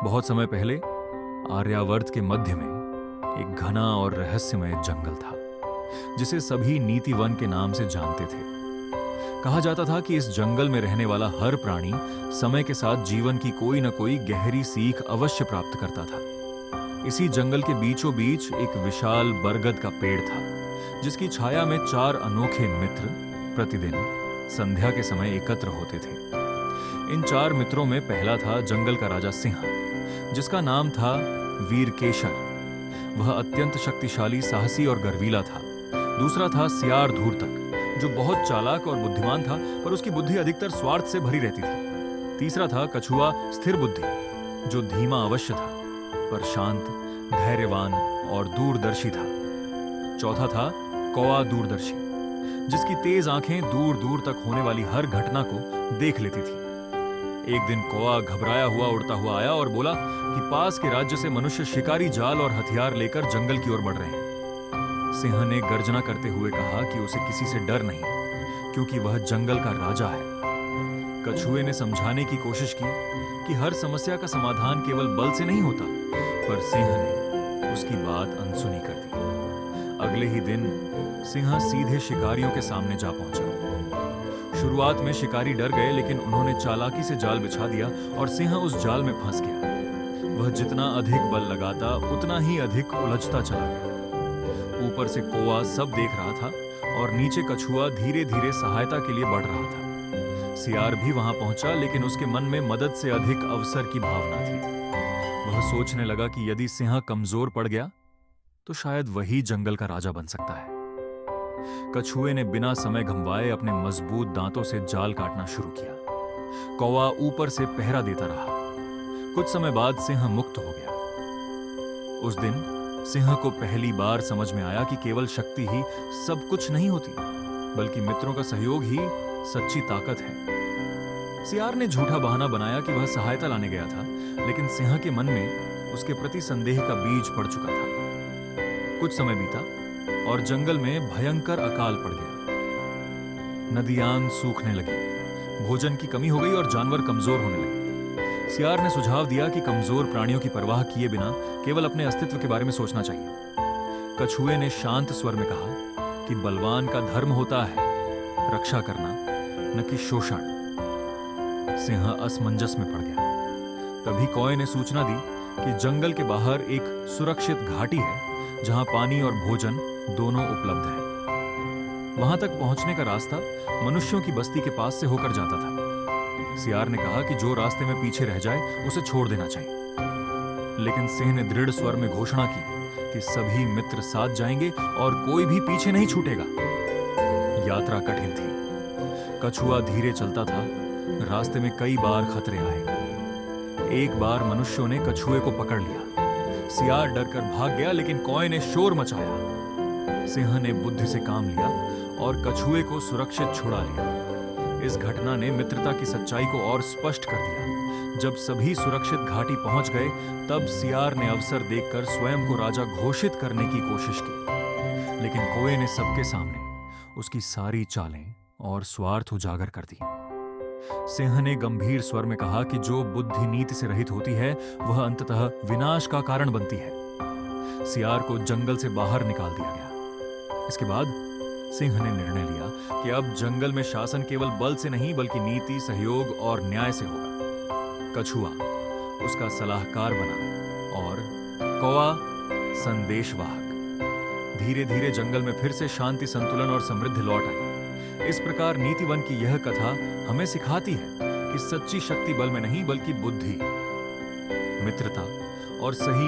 बहुत समय पहले आर्यावर्त के मध्य में एक घना और रहस्यमय जंगल था जिसे सभी नीतिवन के नाम से जानते थे। कहा जाता था कि इस जंगल में रहने वाला हर प्राणी समय के साथ जीवन की कोई न कोई गहरी सीख अवश्य प्राप्त करता था। इसी जंगल के बीचों बीच एक विशाल बरगद का पेड़ था जिसकी छाया में 4 अनोखे मित्र प्रतिदिन संध्या के समय एकत्र होते थे। इन 4 मित्रों में पहला था जंगल का राजा सिंह, जिसका नाम था वीरकेशर। वह अत्यंत शक्तिशाली, साहसी और गर्वीला था। दूसरा था सियार धूर्तक, जो बहुत चालाक और बुद्धिमान था, पर उसकी बुद्धि अधिकतर स्वार्थ से भरी रहती थी। तीसरा था कछुआ स्थिर बुद्धि, जो धीमा अवश्य था पर शांत, धैर्यवान और दूरदर्शी था। चौथा था कौआ दूरदर्शी, जिसकी तेज आंखें दूर दूर तक होने वाली हर घटना को देख लेती थी। एक दिन कौआ घबराया हुआ उड़ता हुआ आया और बोला कि पास के राज्य से मनुष्य शिकारी जाल और हथियार लेकर जंगल की ओर बढ़ रहे हैं। सिंह ने गर्जना करते हुए कहा कि उसे किसी से डर नहीं, क्योंकि वह जंगल का राजा है। कछुए ने समझाने की कोशिश की कि हर समस्या का समाधान केवल बल से नहीं होता, पर सिंह ने उसकी बात अनसुनी कर दी। अगले ही दिन सिंह सीधे शिकारियों के सामने जा पहुंचा। शुरुआत में शिकारी डर गए, लेकिन उन्होंने चालाकी से जाल बिछा दिया और सिंह उस जाल में फंस गया। वह जितना अधिक बल लगाता उतना ही अधिक उलझता चला गया। ऊपर से कौआ सब देख रहा था और नीचे कछुआ धीरे धीरे सहायता के लिए बढ़ रहा था। सियार भी वहां पहुंचा, लेकिन उसके मन में मदद से अधिक अवसर की भावना थी। वह सोचने लगा कि यदि सिंह कमजोर पड़ गया तो शायद वही जंगल का राजा बन सकता है। कछुए ने बिना समय गंवाए अपने मजबूत दांतों से जाल काटना शुरू किया। कौवा ऊपर से पहरा देता रहा। कुछ समय बाद सिंह मुक्त हो गया। उस दिन सिंह को पहली बार समझ में आया कि केवल शक्ति ही सब कुछ नहीं होती, बल्कि मित्रों का सहयोग ही सच्ची ताकत है। सियार ने झूठा बहाना बनाया कि वह सहायता लाने गया था, लेकिन सिंह के मन में उसके प्रति संदेह का बीज पड़ चुका था। कुछ समय बीता और जंगल में भयंकर अकाल पड़ गया। नदियां सूखने लगी, भोजन की कमी हो गई और जानवर कमजोर होने लगे। सियार ने सुझाव दिया कि कमजोर प्राणियों की परवाह किए बिना केवल अपने अस्तित्व के बारे में सोचना चाहिए। कछुए ने शांत स्वर में कहा कि बलवान का धर्म होता है रक्षा करना, न कि शोषण। सिंह असमंजस में पड़ गया। तभी कौए ने सूचना दी कि जंगल के बाहर एक सुरक्षित घाटी है जहां पानी और भोजन दोनों उपलब्ध है। वहां तक पहुंचने का रास्ता मनुष्यों की बस्ती के पास से होकर जाता था। सियार ने कहा कि जो रास्ते में पीछे रह जाए उसे छोड़ देना चाहिए, लेकिन सिंह ने दृढ़ स्वर में घोषणा की कि सभी मित्र साथ जाएंगे और कोई भी पीछे नहीं छूटेगा। यात्रा कठिन थी। कछुआ धीरे चलता था। रास्ते में कई बार खतरे आए। एक बार मनुष्यों ने कछुए को पकड़ लिया। सियार डरकर भाग गया, लेकिन कौए ने शोर मचाया। सिंह ने बुद्धि से काम लिया और कछुए को सुरक्षित छुड़ा लिया। इस घटना ने मित्रता की सच्चाई को और स्पष्ट कर दिया। जब सभी सुरक्षित घाटी पहुंच गए, तब सियार ने अवसर देखकर स्वयं को राजा घोषित करने की कोशिश की, लेकिन कौए ने सबके सामने उसकी सारी चालें और स्वार्थ उजागर कर दी। सिंह ने गंभीर स्वर में कहा कि जो बुद्धि नीति से रहित होती है वह अंततः विनाश का कारण बनती है। सियार को जंगल से बाहर निकाल दिया गया। इसके बाद सिंह ने निर्णय लिया कि अब जंगल में शासन केवल बल से नहीं, बल्कि नीति, सहयोग और न्याय से होगा। कछुआ उसका सलाहकार बना और कौआ संदेशवाहक। धीरे धीरे जंगल में फिर से शांति, संतुलन और समृद्धि लौट आई। इस प्रकार नीतिवन की यह कथा हमें सिखाती है कि सच्ची शक्ति बल में नहीं, बल्कि बुद्धि, मित्रता और सही